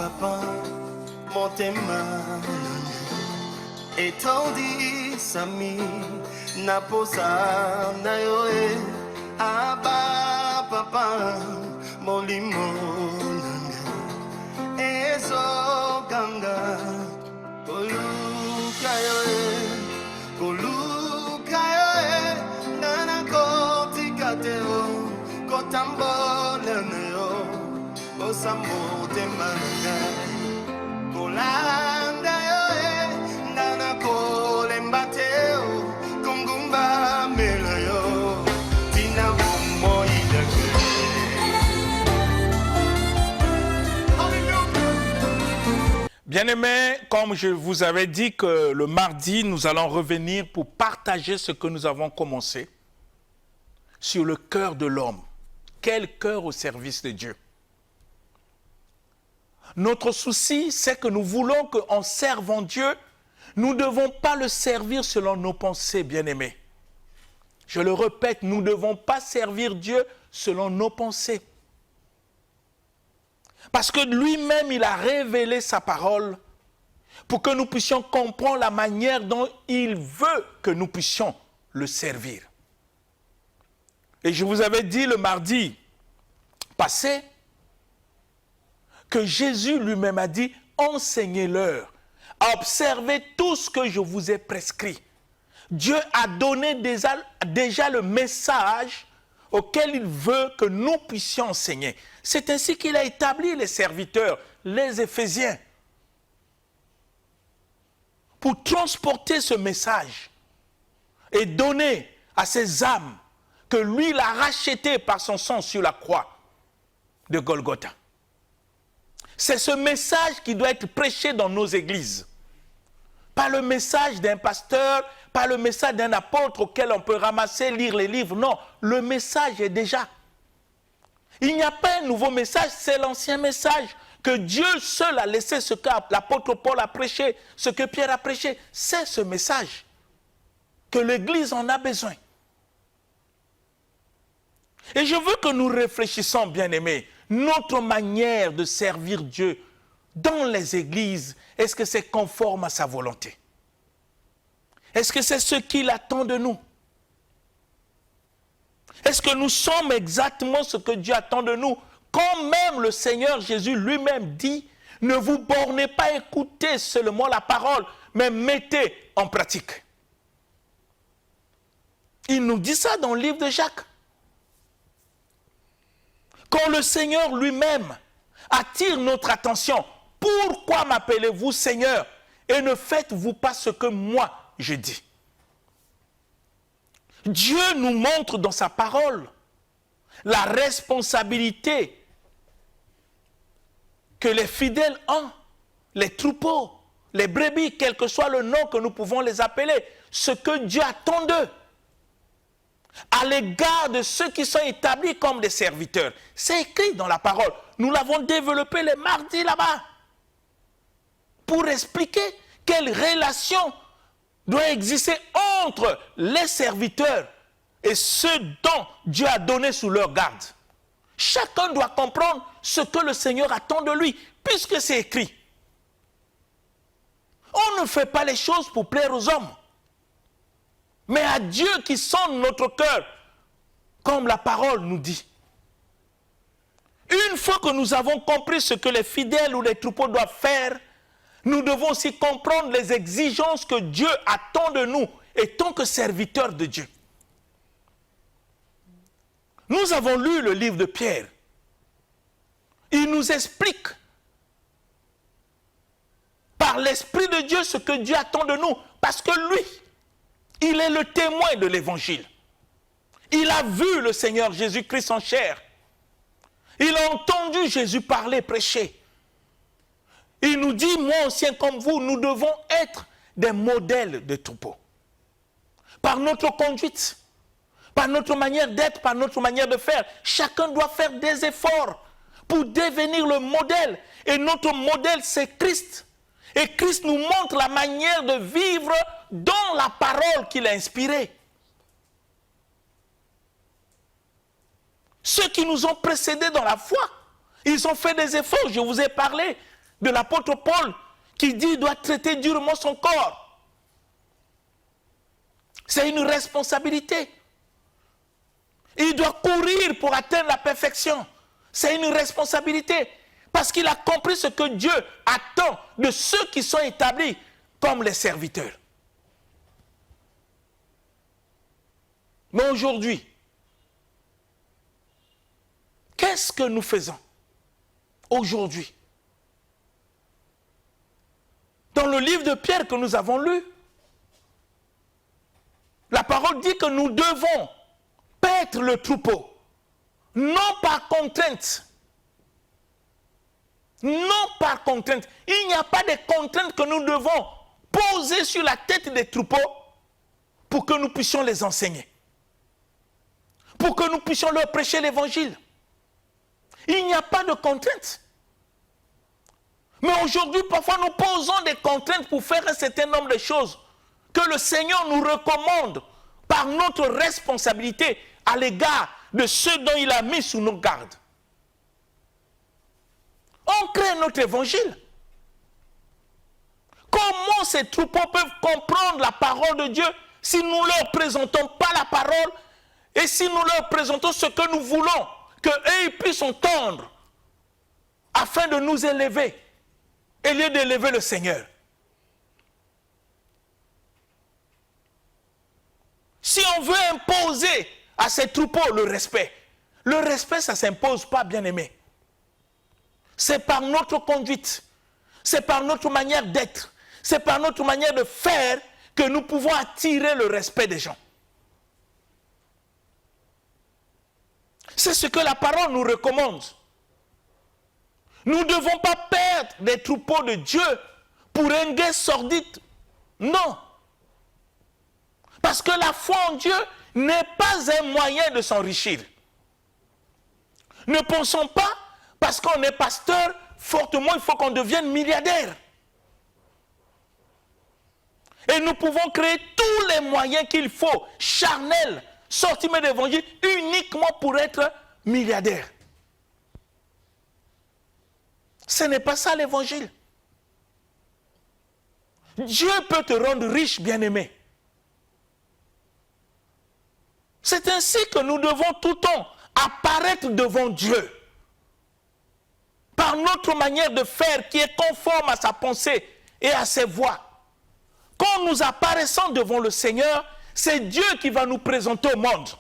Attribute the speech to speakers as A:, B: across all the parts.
A: papa, motema etondi sami naposa na yoe aba papa molimo ezo ganga koluka yoe nana koti kateo kotambola neo osamo temanga kolanda yoe nana kolembateo kongumba melayo tina bomo idake.
B: Bien-aimés, comme je vous avais dit que le mardi, nous allons revenir pour partager ce que nous avons commencé sur le cœur de l'homme. Quel cœur au service de Dieu? Notre souci, c'est que nous voulons qu'en servant Dieu, nous ne devons pas le servir selon nos pensées, bien-aimés. Je le répète, nous ne devons pas servir Dieu selon nos pensées. Parce que lui-même, il a révélé sa parole pour que nous puissions comprendre la manière dont il veut que nous puissions le servir. Et je vous avais dit le mardi passé que Jésus lui-même a dit « Enseignez-leur à observer tout ce que je vous ai prescrit ». Dieu a donné déjà le message auquel il veut que nous puissions enseigner. C'est ainsi qu'il a établi les serviteurs, les Éphésiens, pour transporter ce message et donner à ces âmes que lui l'a racheté par son sang sur la croix de Golgotha. C'est ce message qui doit être prêché dans nos églises. Pas le message d'un pasteur, pas le message d'un apôtre auquel on peut ramasser, lire les livres. Non, le message est déjà. Il n'y a pas un nouveau message, c'est l'ancien message que Dieu seul a laissé, ce que l'apôtre Paul a prêché, ce que Pierre a prêché. C'est ce message que l'Église en a besoin. Et je veux que nous réfléchissions, bien-aimés, notre manière de servir Dieu dans les églises, est-ce que c'est conforme à sa volonté? Est-ce que c'est ce qu'il attend de nous? Est-ce que nous sommes exactement ce que Dieu attend de nous? Quand même le Seigneur Jésus lui-même dit, ne vous bornez pas à écouter seulement la parole, mais mettez en pratique. Il nous dit ça dans le livre de Jacques. Quand le Seigneur lui-même attire notre attention, pourquoi m'appelez-vous Seigneur et ne faites-vous pas ce que moi je dis? Dieu nous montre dans sa parole la responsabilité que les fidèles ont, les troupeaux, les brebis, quel que soit le nom que nous pouvons les appeler, ce que Dieu attend d'eux, à l'égard de ceux qui sont établis comme des serviteurs. C'est écrit dans la parole. Nous l'avons développé les mardis là-bas pour expliquer quelle relation doit exister entre les serviteurs et ceux dont Dieu a donné sous leur garde. Chacun doit comprendre ce que le Seigneur attend de lui, puisque c'est écrit. On ne fait pas les choses pour plaire aux hommes, mais à Dieu qui sonde notre cœur, comme la parole nous dit. Une fois que nous avons compris ce que les fidèles ou les troupeaux doivent faire, nous devons aussi comprendre les exigences que Dieu attend de nous et tant que serviteurs de Dieu. Nous avons lu le livre de Pierre. Il nous explique par l'Esprit de Dieu ce que Dieu attend de nous. Parce que lui, il est le témoin de l'Évangile. Il a vu le Seigneur Jésus-Christ en chair. Il a entendu Jésus parler, prêcher. Il nous dit, moi ancien comme vous, nous devons être des modèles de troupeaux. Par notre conduite, par notre manière d'être, par notre manière de faire, chacun doit faire des efforts pour devenir le modèle. Et notre modèle, c'est Christ. Et Christ nous montre la manière de vivre dans la parole qu'il a inspirée. Ceux qui nous ont précédés dans la foi, ils ont fait des efforts. Je vous ai parlé de l'apôtre Paul qui dit qu'il doit traiter durement son corps. C'est une responsabilité. Il doit courir pour atteindre la perfection. C'est une responsabilité. Parce qu'il a compris ce que Dieu attend de ceux qui sont établis comme les serviteurs. Mais aujourd'hui, qu'est-ce que nous faisons aujourd'hui? Dans le livre de Pierre que nous avons lu, la parole dit que nous devons paître le troupeau, non par contrainte. Non par contrainte. Il n'y a pas de contraintes que nous devons poser sur la tête des troupeaux pour que nous puissions les enseigner. Pour que nous puissions leur prêcher l'évangile. Il n'y a pas de contraintes. Mais aujourd'hui, parfois, nous posons des contraintes pour faire un certain nombre de choses que le Seigneur nous recommande par notre responsabilité à l'égard de ceux dont il a mis sous nos gardes. On crée notre évangile. Comment ces troupeaux peuvent comprendre la parole de Dieu si nous ne leur présentons pas la parole et si nous leur présentons ce que nous voulons, qu'eux puissent entendre afin de nous élever, au lieu d'élever le Seigneur. Si on veut imposer à ces troupeaux le respect, ça ne s'impose pas, bien-aimé. C'est par notre conduite, c'est par notre manière d'être, c'est par notre manière de faire que nous pouvons attirer le respect des gens. C'est ce que la parole nous recommande. Nous ne devons pas perdre des troupeaux de Dieu pour un gain sordide. Non. Parce que la foi en Dieu n'est pas un moyen de s'enrichir. Ne pensons pas, parce qu'on est pasteur, fortement, il faut qu'on devienne milliardaire. Et nous pouvons créer tous les moyens qu'il faut, charnels, sortiments d'évangile, uniquement pour être milliardaire. Ce n'est pas ça l'évangile. Dieu peut te rendre riche, bien-aimé. C'est ainsi que nous devons tout le temps apparaître devant Dieu. Par notre manière de faire qui est conforme à sa pensée et à ses voies. Quand nous apparaissons devant le Seigneur, c'est Dieu qui va nous présenter au monde.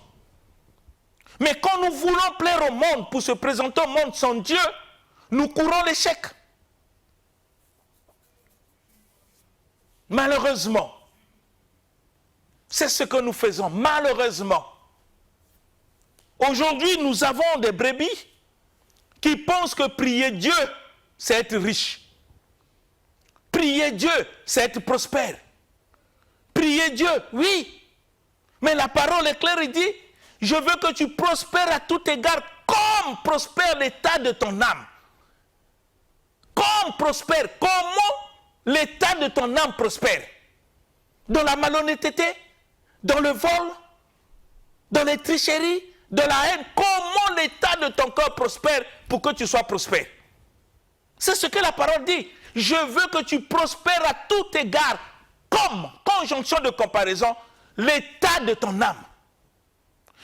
B: Mais quand nous voulons plaire au monde pour se présenter au monde sans Dieu, nous courons l'échec. Malheureusement, c'est ce que nous faisons, malheureusement. Aujourd'hui, nous avons des brebis qui pensent que prier Dieu, c'est être riche. Prier Dieu, c'est être prospère. Prier Dieu, oui. Mais la parole est claire et dit, je veux que tu prospères à tout égard comme prospère l'état de ton âme. Comme prospère. Comment l'état de ton âme prospère? Dans la malhonnêteté, dans le vol, dans les tricheries, dans la haine. Comment l'état de ton corps prospère pour que tu sois prospère? C'est ce que la parole dit. Je veux que tu prospères à tout égard, comme, conjonction de comparaison, l'état de ton âme.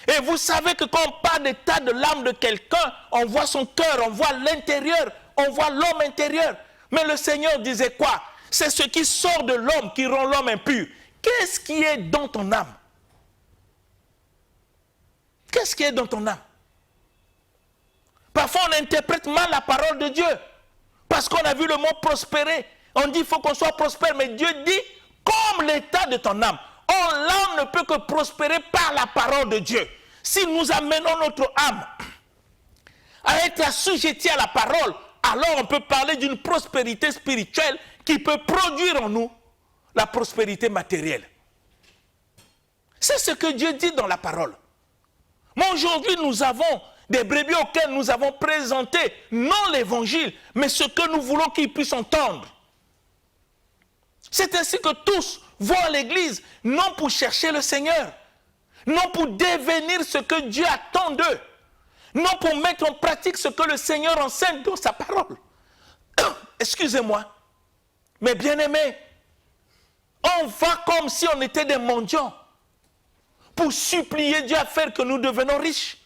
B: Et vous savez que quand on parle d'état de l'âme de quelqu'un, on voit son cœur, on voit l'intérieur, on voit l'homme intérieur. Mais le Seigneur disait quoi? C'est ce qui sort de l'homme qui rend l'homme impur. Qu'est-ce qui est dans ton âme? Qu'est-ce qui est dans ton âme? Parfois on interprète mal la parole de Dieu. Parce qu'on a vu le mot prospérer. On dit qu'il faut qu'on soit prospère. Mais Dieu dit comme l'état de ton âme. Or, l'âme ne peut que prospérer par la parole de Dieu. Si nous amenons notre âme à être assujettie à la parole, alors on peut parler d'une prospérité spirituelle qui peut produire en nous la prospérité matérielle. C'est ce que Dieu dit dans la parole. Mais aujourd'hui, nous avons des brebis auxquelles nous avons présenté non l'évangile, mais ce que nous voulons qu'ils puissent entendre. C'est ainsi que tous vont à l'église, non pour chercher le Seigneur, non pour devenir ce que Dieu attend d'eux, non pour mettre en pratique ce que le Seigneur enseigne dans sa parole. excusez-moi, mais bien aimés, on va comme si on était des mendiants pour supplier Dieu à faire que nous devenons riches,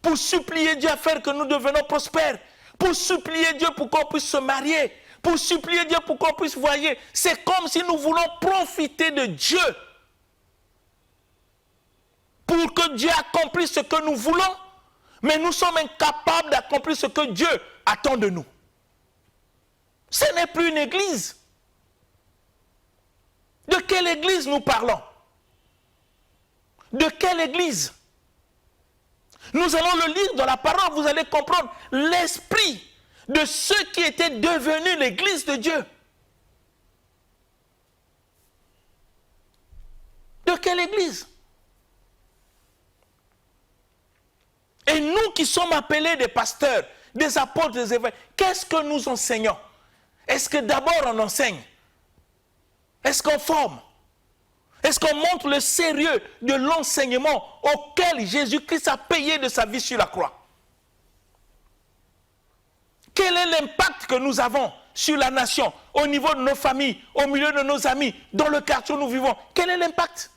B: pour supplier Dieu à faire que nous devenons prospères, pour supplier Dieu pour qu'on puisse se marier, pour supplier Dieu pour qu'on puisse voyager. C'est comme si nous voulons profiter de Dieu pour que Dieu accomplisse ce que nous voulons, mais nous sommes incapables d'accomplir ce que Dieu attend de nous. Ce n'est plus une église. De quelle église nous parlons? De quelle église? Nous allons le lire dans la parole, vous allez comprendre l'esprit de ceux qui étaient devenus l'église de Dieu. De quelle église? Et nous qui sommes appelés des pasteurs, des apôtres, des évêques, qu'est-ce que nous enseignons? Est-ce que d'abord on enseigne? Est-ce qu'on forme? Est-ce qu'on montre le sérieux de l'enseignement auquel Jésus-Christ a payé de sa vie sur la croix? Quel est l'impact que nous avons sur la nation, au niveau de nos familles, au milieu de nos amis, dans le quartier où nous vivons? Quel est l'impact?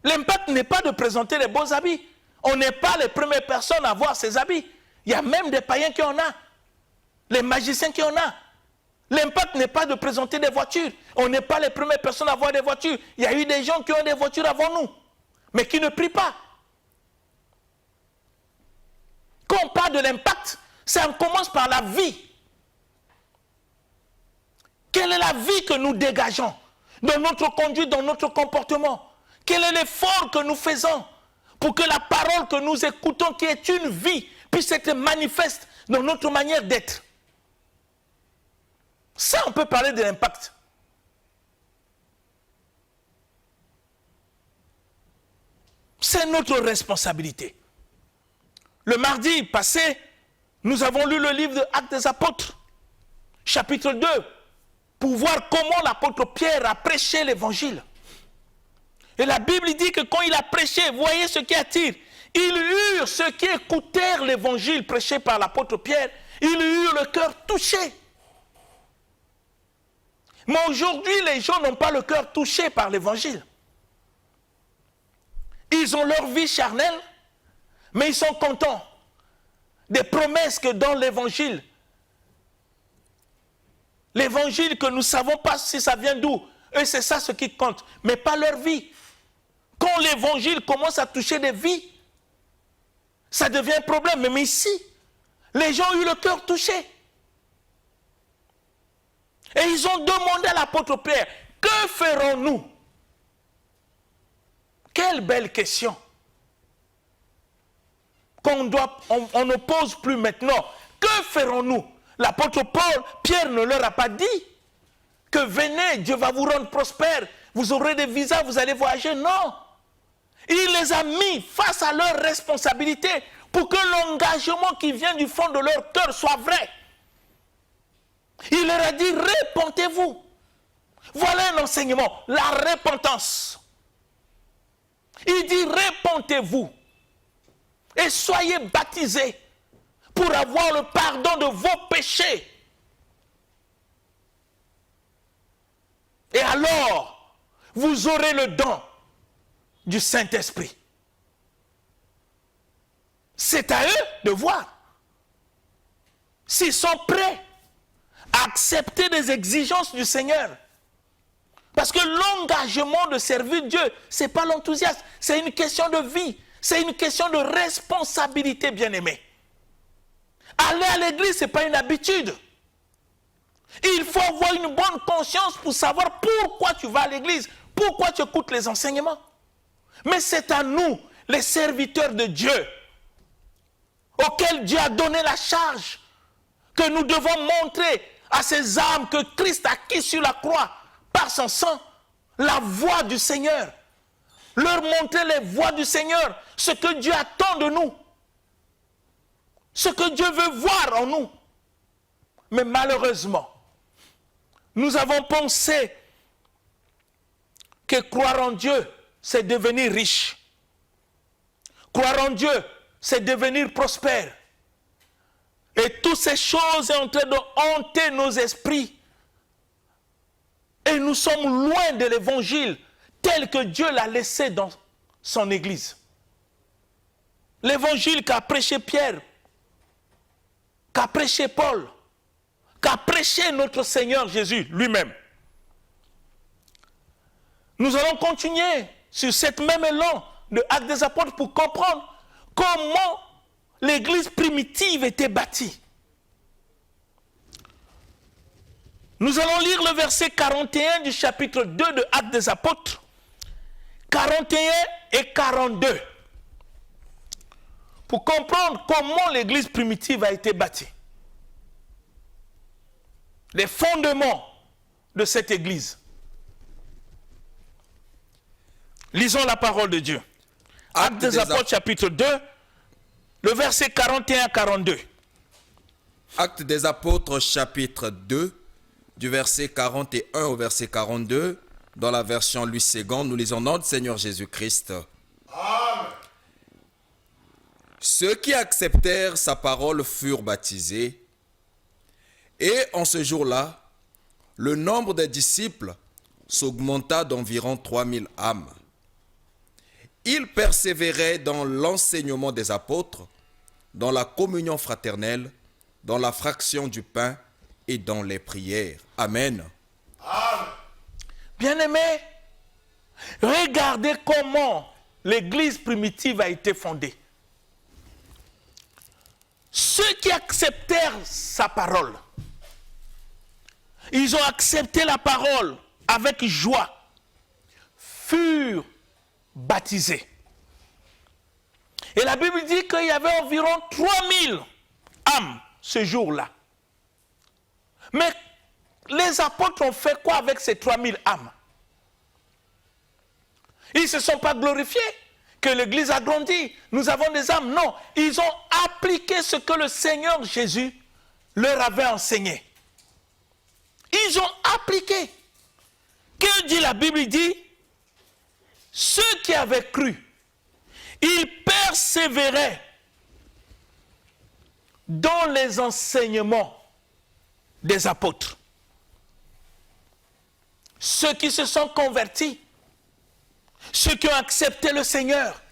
B: L'impact n'est pas de présenter les beaux habits. On n'est pas les premières personnes à voir ces habits. Il y a même des païens qui en ont, les magiciens qui en ont. L'impact n'est pas de présenter des voitures. On n'est pas les premières personnes à avoir des voitures. Il y a eu des gens qui ont des voitures avant nous, mais qui ne prient pas. Quand on parle de l'impact, ça commence par la vie. Quelle est la vie que nous dégageons dans notre conduite, dans notre comportement? Quel est l'effort que nous faisons pour que la parole que nous écoutons, qui est une vie, puisse être manifeste dans notre manière d'être? Ça, on peut parler de l'impact. C'est notre responsabilité. Le mardi passé, nous avons lu le livre de Actes des Apôtres, chapitre 2, pour voir comment l'apôtre Pierre a prêché l'évangile. Et la Bible dit que quand il a prêché, voyez ce qui attire. Ils eurent, ceux qui écoutèrent l'évangile prêché par l'apôtre Pierre, ils eurent le cœur touché. Mais aujourd'hui, les gens n'ont pas le cœur touché par l'évangile. Ils ont leur vie charnelle, mais ils sont contents des promesses que dans l'évangile. L'évangile que nous ne savons pas si ça vient d'où. Eux, c'est ça ce qui compte, mais pas leur vie. Quand l'évangile commence à toucher des vies, ça devient un problème. Même ici, les gens ont eu le cœur touché. Et ils ont demandé à l'apôtre Pierre, que ferons-nous? Quelle belle question qu'on on ne pose plus maintenant. Que ferons-nous? L'apôtre Pierre ne leur a pas dit que venez, Dieu va vous rendre prospère, vous aurez des visas, vous allez voyager. Non. Il les a mis face à leurs responsabilités pour que l'engagement qui vient du fond de leur cœur soit vrai. Il leur a dit, répentez-vous. Voilà un enseignement, la repentance. Il dit, répentez-vous et soyez baptisés pour avoir le pardon de vos péchés. Et alors, vous aurez le don du Saint-Esprit. C'est à eux de voir s'ils sont prêts à accepter les exigences du Seigneur. Parce que l'engagement de servir Dieu, ce n'est pas l'enthousiasme, c'est une question de vie, c'est une question de responsabilité, bien-aimé. Aller à l'église, ce n'est pas une habitude. Il faut avoir une bonne conscience pour savoir pourquoi tu vas à l'église, pourquoi tu écoutes les enseignements. Mais c'est à nous, les serviteurs de Dieu, auxquels Dieu a donné la charge, que nous devons montrer à ces âmes que Christ a acquis sur la croix, par son sang, la voie du Seigneur. Leur montrer les voies du Seigneur, ce que Dieu attend de nous, ce que Dieu veut voir en nous. Mais malheureusement, nous avons pensé que croire en Dieu, c'est devenir riche. Croire en Dieu, c'est devenir prospère. Et toutes ces choses sont en train de hanter nos esprits. Et nous sommes loin de l'évangile tel que Dieu l'a laissé dans son Église. L'évangile qu'a prêché Pierre, qu'a prêché Paul, qu'a prêché notre Seigneur Jésus lui-même. Nous allons continuer sur cette même élan de Actes des Apôtres pour comprendre comment l'Église primitive était bâtie. Nous allons lire le verset 41 du chapitre 2 de Actes des Apôtres, 41 et 42, pour comprendre comment l'Église primitive a été bâtie. Les fondements de cette Église. Lisons la parole de Dieu. Actes des Apôtres, chapitre 2, le verset 41 à 42.
C: Actes des Apôtres, chapitre 2, du verset 41 au verset 42, dans la version Louis II, nous lisons notre Seigneur Jésus-Christ. Amen. Ceux qui acceptèrent sa parole furent baptisés, et en ce jour-là, le nombre des disciples s'augmenta d'environ 3000 âmes. Ils persévéraient dans l'enseignement des apôtres, dans la communion fraternelle, dans la fraction du pain et dans les prières. Amen.
A: Amen.
B: Bien-aimés, regardez comment l'Église primitive a été fondée. Ceux qui acceptèrent sa parole, ils ont accepté la parole avec joie, furent baptisés. Et la Bible dit qu'il y avait environ 3000 âmes ce jour-là. Mais les apôtres ont fait quoi avec ces 3000 âmes? Ils ne se sont pas glorifiés que l'Église a grandi. Nous avons des âmes. Non, ils ont appliqué ce que le Seigneur Jésus leur avait enseigné. Ils ont appliqué. Que dit la Bible? Il dit, ceux qui avaient cru, ils persévéraient dans les enseignements des apôtres. Ceux qui se sont convertis, ceux qui ont accepté le Seigneur,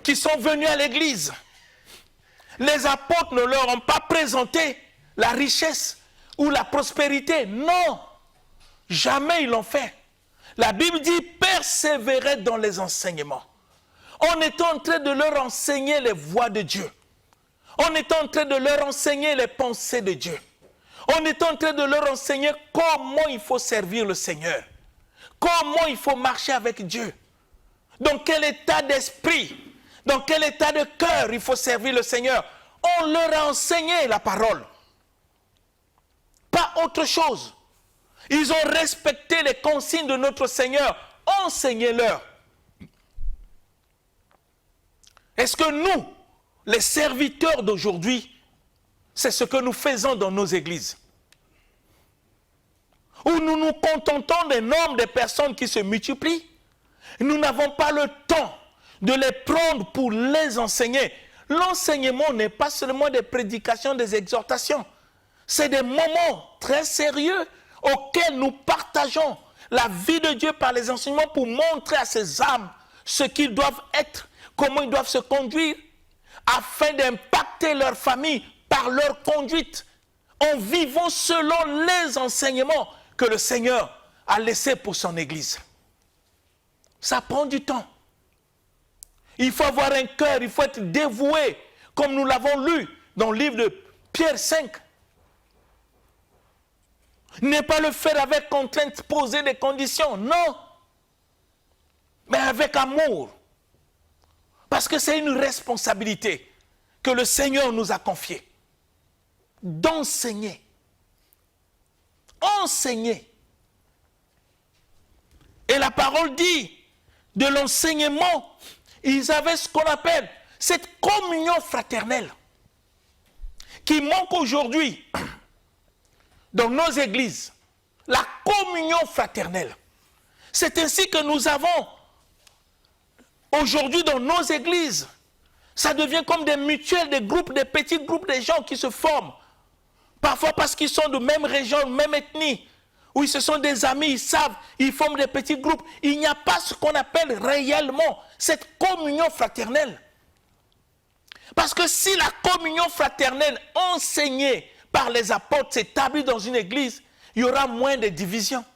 B: qui sont venus à l'église, les apôtres ne leur ont pas présenté la richesse ou la prospérité. Non, jamais ils l'ont fait. La Bible dit persévérer dans les enseignements. On est en train de leur enseigner les voies de Dieu. On est en train de leur enseigner les pensées de Dieu. On est en train de leur enseigner comment il faut servir le Seigneur. Comment il faut marcher avec Dieu. Dans quel état d'esprit, dans quel état de cœur il faut servir le Seigneur. On leur a enseigné la parole. Pas autre chose. Ils ont respecté les consignes de notre Seigneur. Enseignez-leur. Est-ce que nous, les serviteurs d'aujourd'hui, c'est ce que nous faisons dans nos églises? Où nous nous contentons des nombres de personnes qui se multiplient? Nous n'avons pas le temps de les prendre pour les enseigner. L'enseignement n'est pas seulement des prédications, des exhortations. C'est des moments très sérieux auxquels nous partageons la vie de Dieu par les enseignements pour montrer à ces âmes ce qu'ils doivent être, comment ils doivent se conduire, afin d'impacter leur famille par leur conduite, en vivant selon les enseignements que le Seigneur a laissés pour son Église. Ça prend du temps. Il faut avoir un cœur, il faut être dévoué, comme nous l'avons lu dans le livre de Pierre 5. Ne pas le faire avec contrainte, poser des conditions, non. Mais avec amour. Parce que c'est une responsabilité que le Seigneur nous a confiée. D'enseigner. Enseigner. Et la parole dit, de l'enseignement, ils avaient ce qu'on appelle cette communion fraternelle qui manque aujourd'hui dans nos églises. La communion fraternelle. C'est ainsi que nous avons aujourd'hui dans nos églises Ça devient comme des mutuelles, des groupes, des petits groupes de gens qui se forment. Parfois parce qu'ils sont de même région, de même ethnie. Ou ce sont des amis, ils savent, ils forment des petits groupes. Il n'y a pas ce qu'on appelle réellement cette communion fraternelle. Parce que si la communion fraternelle enseignée par les apôtres s'établit dans une église, il y aura moins de divisions.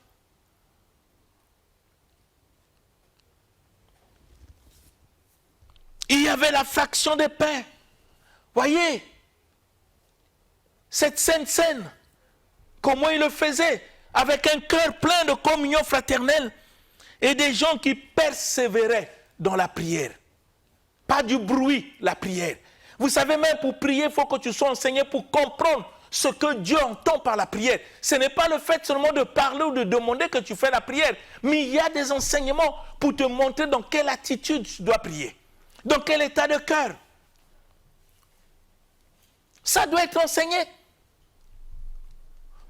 B: Il y avait la fraction des pains. Voyez, cette sainte scène, comment il le faisait, avec un cœur plein de communion fraternelle et des gens qui persévéraient dans la prière. Pas du bruit, la prière. Vous savez, même pour prier, il faut que tu sois enseigné pour comprendre ce que Dieu entend par la prière. Ce n'est pas le fait seulement de parler ou de demander que tu fais la prière, mais il y a des enseignements pour te montrer dans quelle attitude tu dois prier, dans quel état de cœur. Ça doit être enseigné.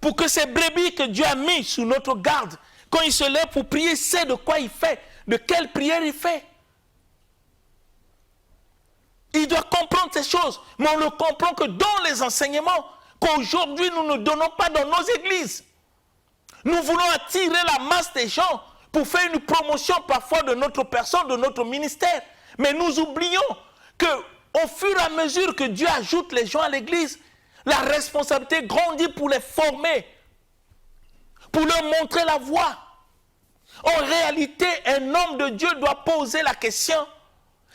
B: Pour que ces brebis que Dieu a mis sous notre garde, quand il se lève pour prier, il sait de quoi il fait, de quelle prière il fait. Il doit comprendre ces choses, mais on ne comprend que dans les enseignements qu'aujourd'hui nous ne donnons pas dans nos églises. Nous voulons attirer la masse des gens pour faire une promotion parfois de notre personne, de notre ministère. Mais nous oublions qu'au fur et à mesure que Dieu ajoute les gens à l'église, la responsabilité grandit pour les former, pour leur montrer la voie. En réalité, un homme de Dieu doit poser la question: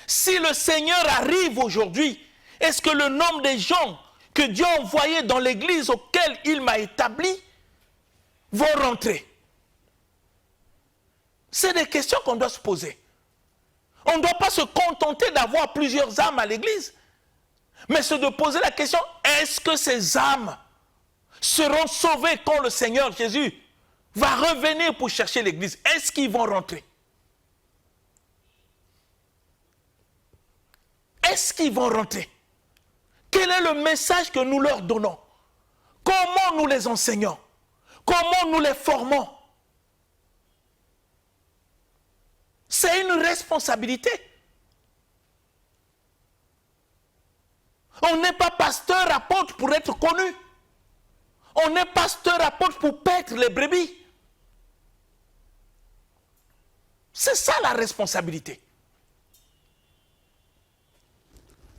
B: si le Seigneur arrive aujourd'hui, est-ce que le nombre des gens que Dieu a envoyés dans l'église auquel il m'a établi vont rentrer? C'est des questions qu'on doit se poser. On ne doit pas se contenter d'avoir plusieurs âmes à l'église, mais c'est de poser la question: est-ce que ces âmes seront sauvées quand le Seigneur Jésus va revenir pour chercher l'église? Est-ce qu'ils vont rentrer? Est-ce qu'ils vont rentrer? Quel est le message que nous leur donnons? Comment nous les enseignons? Comment nous les formons? C'est une responsabilité. On n'est pas pasteur apôtre pour être connu. On est pasteur apôtre pour paître les brebis. C'est ça la responsabilité.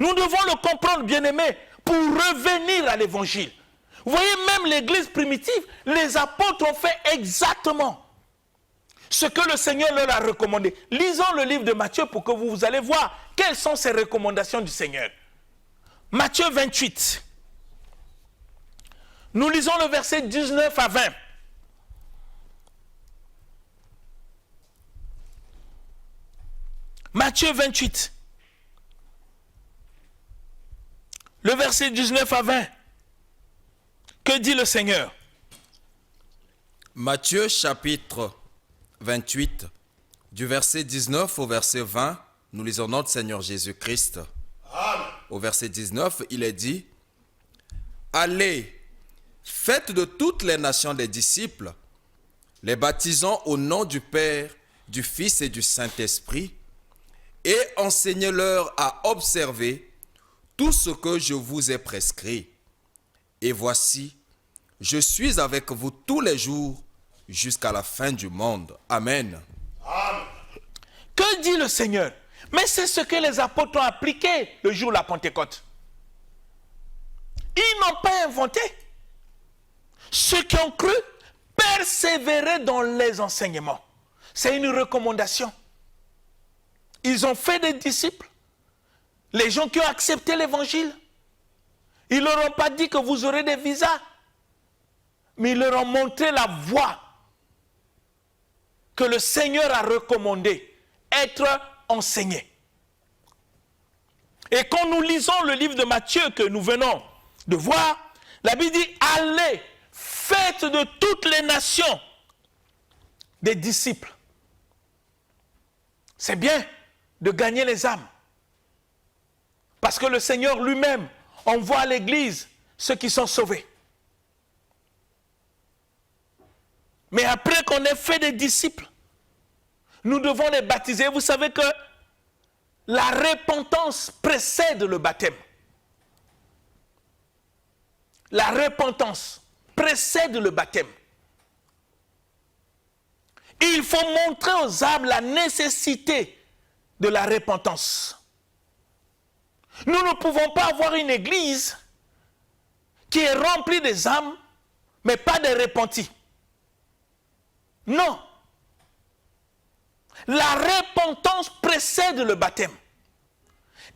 B: Nous devons le comprendre, bien-aimés, pour revenir à l'évangile. Vous voyez, même l'église primitive, les apôtres ont fait exactement ce que le Seigneur leur a recommandé. Lisons le livre de Matthieu pour que vous allez voir quelles sont ces recommandations du Seigneur. Matthieu 28. Nous lisons le verset 19 à 20. Matthieu 28. Le verset 19 à 20. Que dit le Seigneur?
C: Matthieu chapitre 28, du verset 19 au verset 20, nous lisons notre Seigneur Jésus-Christ. Au verset 19, il est dit: allez, faites de toutes les nations des disciples, les baptisant au nom du Père, du Fils et du Saint-Esprit, et enseignez-leur à observer tout ce que je vous ai prescrit. Et voici, je suis avec vous tous les jours jusqu'à la fin du monde. Amen.
B: Que dit le Seigneur? Mais c'est ce que les apôtres ont appliqué le jour de la Pentecôte. Ils n'ont pas inventé. Ceux qui ont cru persévéraient dans les enseignements. C'est une recommandation. Ils ont fait des disciples. Les gens qui ont accepté l'évangile. Ils ne leur ont pas dit que vous aurez des visas, mais ils leur ont montré la voie que le Seigneur a recommandée, être enseigné. Et quand nous lisons le livre de Matthieu que nous venons de voir, la Bible dit: allez, faites de toutes les nations des disciples. C'est bien de gagner les âmes, parce que le Seigneur lui-même envoie à l'église ceux qui sont sauvés. Mais après qu'on ait fait des disciples, nous devons les baptiser. Vous savez que la repentance précède le baptême. La repentance précède le baptême. Il faut montrer aux âmes la nécessité de la repentance. Nous ne pouvons pas avoir une église qui est remplie des âmes, mais pas des repentis. Non. La repentance précède le baptême.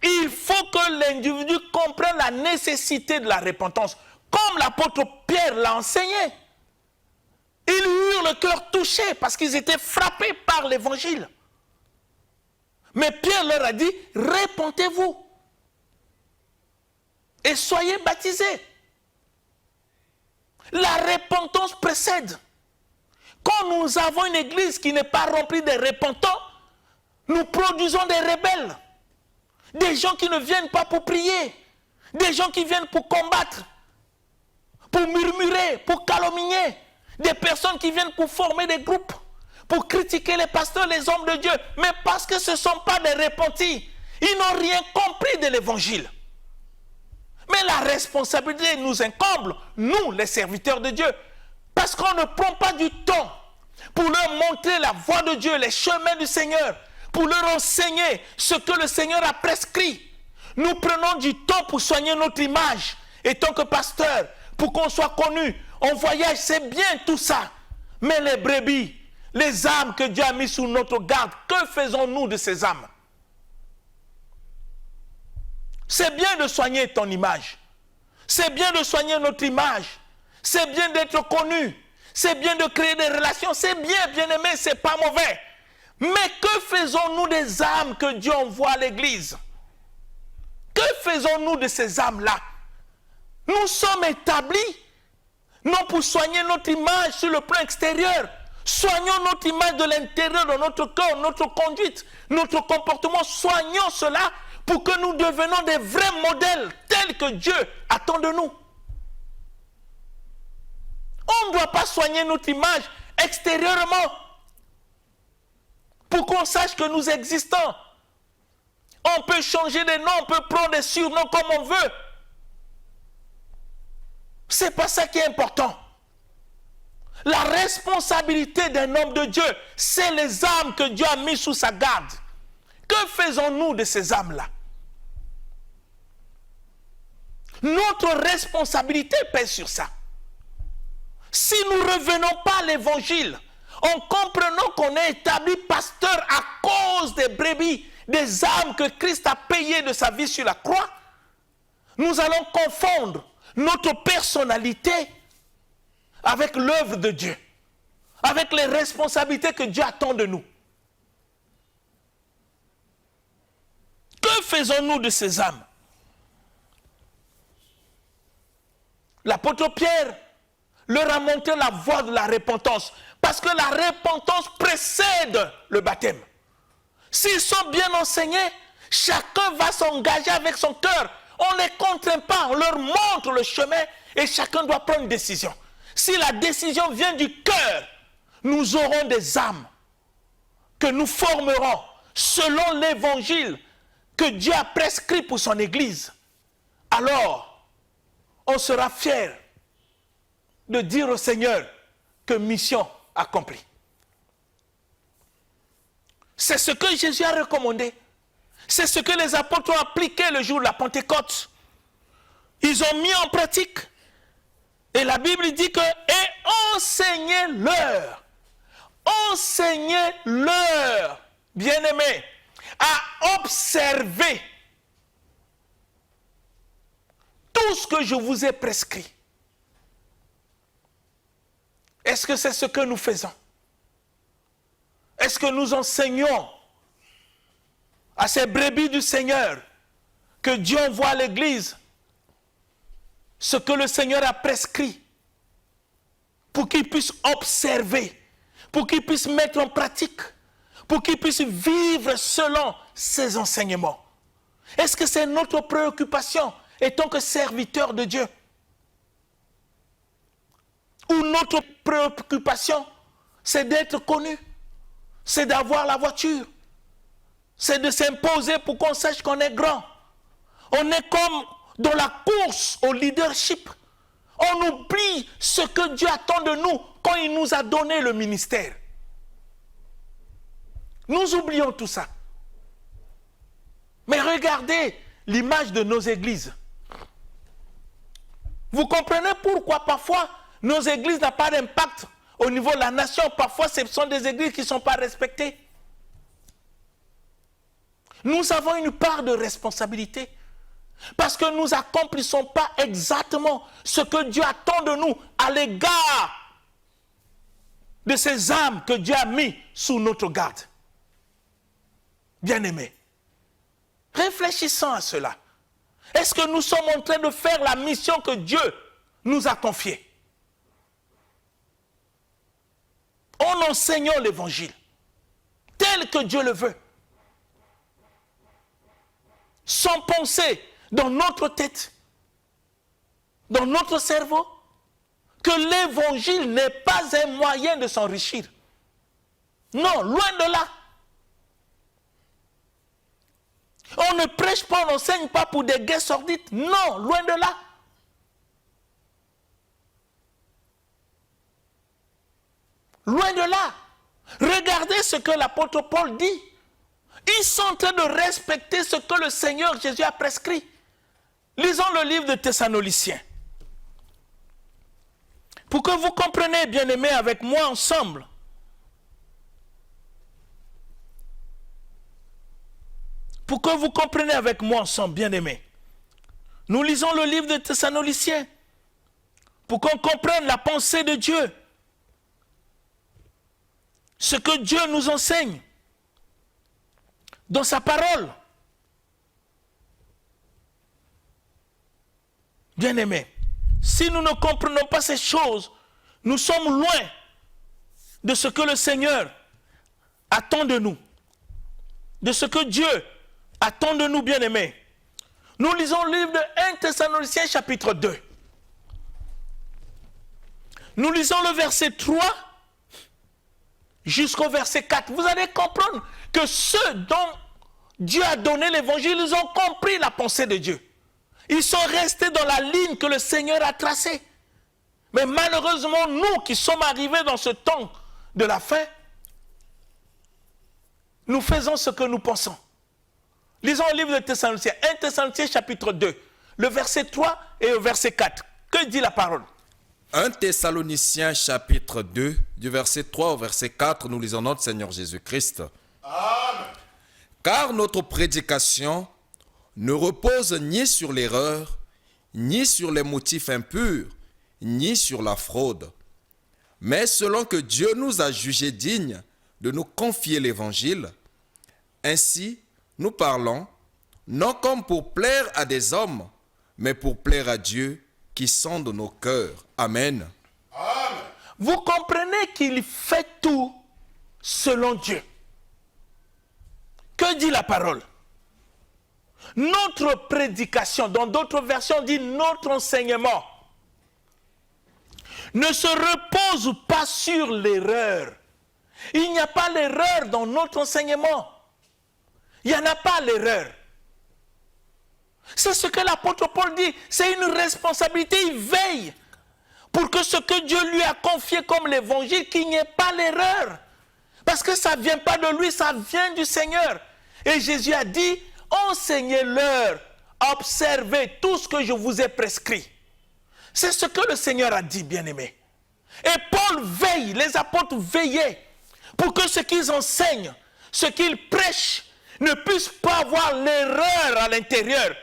B: Il faut que l'individu comprenne la nécessité de la repentance, comme l'apôtre Pierre l'a enseigné. Ils eurent le cœur touché parce qu'ils étaient frappés par l'évangile. Mais Pierre leur a dit, repentez-vous et soyez baptisés. La repentance précède. Quand nous avons une église qui n'est pas remplie de repentants, nous produisons des rebelles. Des gens qui ne viennent pas pour prier. Des gens qui viennent pour combattre, pour murmurer, pour calomnier. Des personnes qui viennent pour former des groupes, pour critiquer les pasteurs, les hommes de Dieu. Mais parce que ce ne sont pas des repentis. Ils n'ont rien compris de l'évangile. Mais la responsabilité nous incombe, nous, les serviteurs de Dieu. Parce qu'on ne prend pas du temps pour leur montrer la voie de Dieu, les chemins du Seigneur, pour leur enseigner ce que le Seigneur a prescrit. Nous prenons du temps pour soigner notre image, et tant que pasteur, pour qu'on soit connu. On voyage, c'est bien tout ça. Mais les brebis, les âmes que Dieu a mis sous notre garde, que faisons-nous de ces âmes? C'est bien de soigner ton image. C'est bien de soigner notre image. C'est bien d'être connu. C'est bien de créer des relations. C'est bien, bien aimé, c'est pas mauvais. Mais que faisons-nous des âmes que Dieu envoie à l'église? Que faisons-nous de ces âmes-là? Nous sommes établis, non pour soigner notre image sur le plan extérieur. Soignons notre image de l'intérieur, de notre corps, notre conduite, notre comportement. Soignons cela pour que nous devenions des vrais modèles tels que Dieu attend de nous. On ne doit pas soigner notre image extérieurement pour qu'on sache que nous existons. On peut changer des noms, on peut prendre des surnoms comme on veut. Ce n'est pas ça qui est important. La responsabilité d'un homme de Dieu, c'est les âmes que Dieu a mis sous sa garde. Que faisons-nous de ces âmes-là? Notre responsabilité pèse sur ça. Si nous ne revenons pas à l'évangile, en comprenant qu'on est établi pasteur à cause des brebis, des âmes que Christ a payées de sa vie sur la croix, nous allons confondre notre personnalité avec l'œuvre de Dieu, avec les responsabilités que Dieu attend de nous. Que faisons-nous de ces âmes? L'apôtre Pierre leur a montré la voie de la repentance, parce que la repentance précède le baptême. S'ils sont bien enseignés, chacun va s'engager avec son cœur. On ne les contraint pas, on leur montre le chemin et chacun doit prendre une décision. Si la décision vient du cœur, nous aurons des âmes que nous formerons selon l'évangile que Dieu a prescrit pour son Église. Alors, on sera fiers de dire au Seigneur que mission accomplie. C'est ce que Jésus a recommandé. C'est ce que les apôtres ont appliqué le jour de la Pentecôte. Ils ont mis en pratique. Et la Bible dit que, et enseignez-leur, bien-aimés, à observer tout ce que je vous ai prescrit. Est-ce que c'est ce que nous faisons? Est-ce que nous enseignons à ces brebis du Seigneur que Dieu envoie à l'Église ce que le Seigneur a prescrit pour qu'ils puissent observer, pour qu'ils puissent mettre en pratique, pour qu'ils puissent vivre selon ces enseignements? Est-ce que c'est notre préoccupation en tant que serviteurs de Dieu? Ou notre préoccupation, c'est d'être connu, c'est d'avoir la voiture, c'est de s'imposer pour qu'on sache qu'on est grand. On est comme dans la course au leadership. On oublie ce que Dieu attend de nous quand il nous a donné le ministère. Nous oublions tout ça. Mais regardez l'image de nos églises. Vous comprenez pourquoi parfois nos églises n'ont pas d'impact au niveau de la nation. Parfois ce sont des églises qui ne sont pas respectées. Nous avons une part de responsabilité. Parce que nous n'accomplissons pas exactement ce que Dieu attend de nous à l'égard de ces âmes que Dieu a mis sous notre garde. Bien-aimés, réfléchissons à cela. Est-ce que nous sommes en train de faire la mission que Dieu nous a confiée? En enseignant l'évangile tel que Dieu le veut, sans penser dans notre tête, dans notre cerveau, que l'évangile n'est pas un moyen de s'enrichir. Non, loin de là. On ne prêche pas, on n'enseigne pas pour des gains sordides. Non, loin de là. Loin de là. Regardez ce que l'apôtre Paul dit. Ils sont en train de respecter ce que le Seigneur Jésus a prescrit. Lisons le livre de Thessaloniciens. Pour que vous compreniez, bien-aimés, avec moi ensemble. Pour que vous compreniez avec moi ensemble, bien-aimés. Nous lisons le livre de Thessaloniciens. Pour qu'on comprenne la pensée de Dieu. Ce que Dieu nous enseigne. Dans sa parole. Bien-aimés, si nous ne comprenons pas ces choses, nous sommes loin de ce que le Seigneur attend de nous. De ce que Dieu attend de nous, bien-aimés. Nous lisons le livre de 1 Thessaloniciens chapitre 2. Nous lisons le verset 3 jusqu'au verset 4. Vous allez comprendre que ceux dont Dieu a donné l'évangile, ils ont compris la pensée de Dieu. Ils sont restés dans la ligne que le Seigneur a tracée. Mais malheureusement, nous qui sommes arrivés dans ce temps de la fin, nous faisons ce que nous pensons. Lisons le livre de Thessaloniciens, 1 Thessaloniciens chapitre 2, le verset 3 et le verset 4. Que dit la parole?
C: 1 Thessaloniciens chapitre 2, du verset 3 au verset 4, nous lisons notre Seigneur Jésus-Christ.
A: Amen.
C: Car notre prédication ne repose ni sur l'erreur, ni sur les motifs impurs, ni sur la fraude, mais selon que Dieu nous a jugés dignes de nous confier l'évangile. Ainsi, nous parlons, non comme pour plaire à des hommes, mais pour plaire à Dieu qui sonde nos cœurs. Amen.
A: Amen.
B: Vous comprenez qu'il fait tout selon Dieu. Que dit la parole? Notre prédication, dans d'autres versions, dit notre enseignement, ne se repose pas sur l'erreur. Il n'y a pas l'erreur dans notre enseignement. Il n'y en a pas l'erreur. C'est ce que l'apôtre Paul dit. C'est une responsabilité. Il veille pour que ce que Dieu lui a confié comme l'évangile, qu'il n'y ait pas l'erreur. Parce que ça ne vient pas de lui, ça vient du Seigneur. Et Jésus a dit, enseignez-leur, observez tout ce que je vous ai prescrit. C'est ce que le Seigneur a dit, bien-aimés. Et Paul veille, les apôtres veillaient pour que ce qu'ils enseignent, ce qu'ils prêchent, ne puisse pas avoir l'erreur à l'intérieur.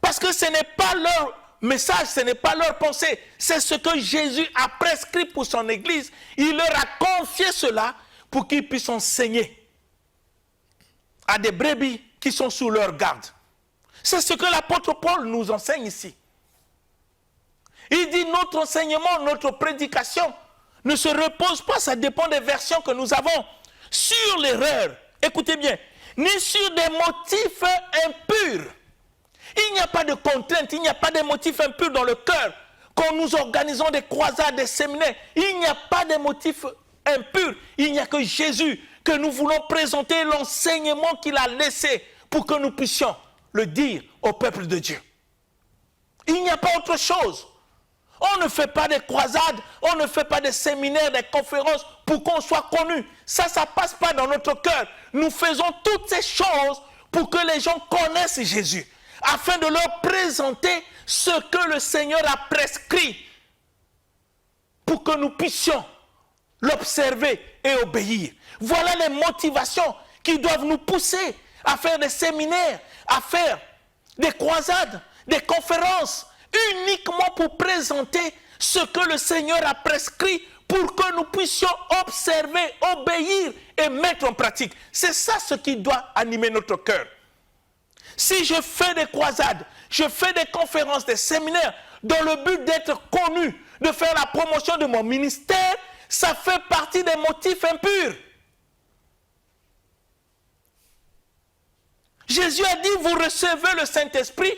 B: Parce que ce n'est pas leur message, ce n'est pas leur pensée. C'est ce que Jésus a prescrit pour son Église. Il leur a confié cela pour qu'ils puissent enseigner à des brebis qui sont sous leur garde. C'est ce que l'apôtre Paul nous enseigne ici. Il dit notre enseignement, notre prédication ne se repose pas, ça dépend des versions que nous avons, sur l'erreur. Écoutez bien, ni sur des motifs impurs. Il n'y a pas de contrainte, il n'y a pas de motifs impurs dans le cœur. Quand nous organisons des croisades, des séminaires, il n'y a pas de motifs impurs. Il n'y a que Jésus que nous voulons présenter l'enseignement qu'il a laissé pour que nous puissions le dire au peuple de Dieu. Il n'y a pas autre chose. On ne fait pas des croisades, on ne fait pas des séminaires, des conférences pour qu'on soit connu. Ça ne passe pas dans notre cœur. Nous faisons toutes ces choses pour que les gens connaissent Jésus, afin de leur présenter ce que le Seigneur a prescrit, pour que nous puissions l'observer et obéir. Voilà les motivations qui doivent nous pousser à faire des séminaires, à faire des croisades, des conférences, uniquement pour présenter ce que le Seigneur a prescrit pour que nous puissions observer, obéir et mettre en pratique. C'est ça ce qui doit animer notre cœur. Si je fais des croisades, je fais des conférences, des séminaires, dans le but d'être connu, de faire la promotion de mon ministère, ça fait partie des motifs impurs. Jésus a dit, vous recevez le Saint-Esprit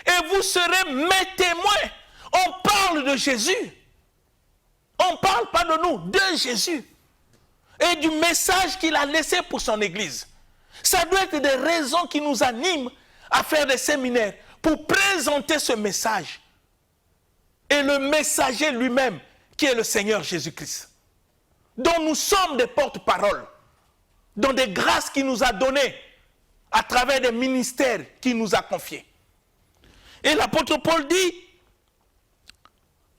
B: et vous serez mes témoins. On parle de Jésus. On ne parle pas de nous, de Jésus. Et du message qu'il a laissé pour son Église. Ça doit être des raisons qui nous animent à faire des séminaires pour présenter ce message. Et le messager lui-même, qui est le Seigneur Jésus-Christ, dont nous sommes des porte-paroles, dans des grâces qu'il nous a données, à travers des ministères qu'il nous a confiés. Et l'apôtre Paul dit,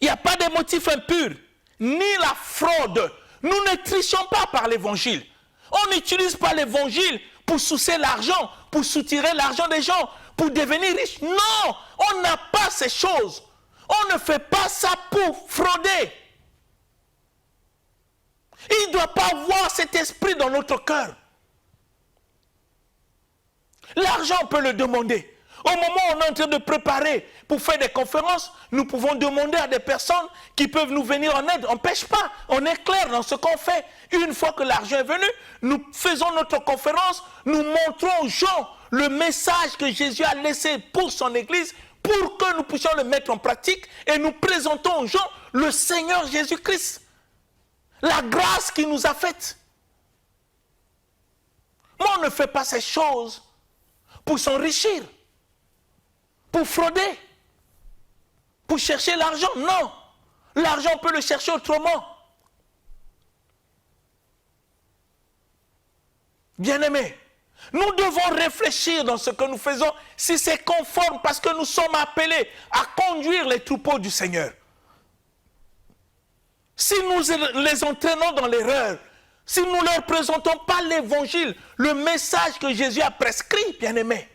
B: il n'y a pas de motifs impurs, ni la fraude. Nous ne trichons pas par l'évangile. On n'utilise pas l'évangile pour soucier l'argent, pour soutirer l'argent des gens, pour devenir riche. Non, on n'a pas ces choses. On ne fait pas ça pour frauder. Il ne doit pas avoir cet esprit dans notre cœur. L'argent, on peut le demander. Au moment où on est en train de préparer pour faire des conférences, nous pouvons demander à des personnes qui peuvent nous venir en aide. On ne pêche pas, on est clair dans ce qu'on fait. Une fois que l'argent est venu, nous faisons notre conférence, nous montrons aux gens le message que Jésus a laissé pour son Église, pour que nous puissions le mettre en pratique, et nous présentons aux gens le Seigneur Jésus-Christ. La grâce qu'il nous a faite. Mais on ne fait pas ces choses pour s'enrichir, pour frauder, pour chercher l'argent. Non, l'argent on peut le chercher autrement. Bien-aimés, nous devons réfléchir dans ce que nous faisons, si c'est conforme, parce que nous sommes appelés à conduire les troupeaux du Seigneur. Si nous les entraînons dans l'erreur, si nous ne leur présentons pas l'évangile, le message que Jésus a prescrit, bien-aimés,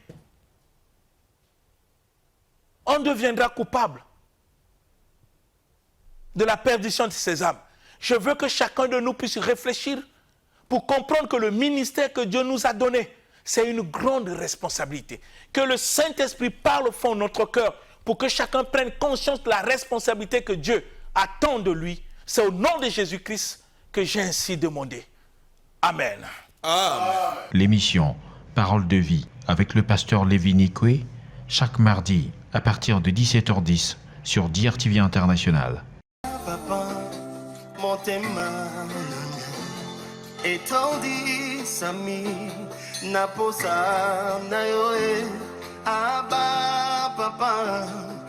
B: on deviendra coupable de la perdition de ces âmes. Je veux que chacun de nous puisse réfléchir pour comprendre que le ministère que Dieu nous a donné, c'est une grande responsabilité. Que le Saint-Esprit parle au fond de notre cœur pour que chacun prenne conscience de la responsabilité que Dieu attend de lui. C'est au nom de Jésus-Christ que j'ai ainsi demandé. Amen.
C: Amen.
D: L'émission Parole de vie avec le pasteur Lévi Nikwe, chaque mardi à partir de 17h10 sur DRTV International.
E: Papa, motema etondi sami naposa na yoe aba papa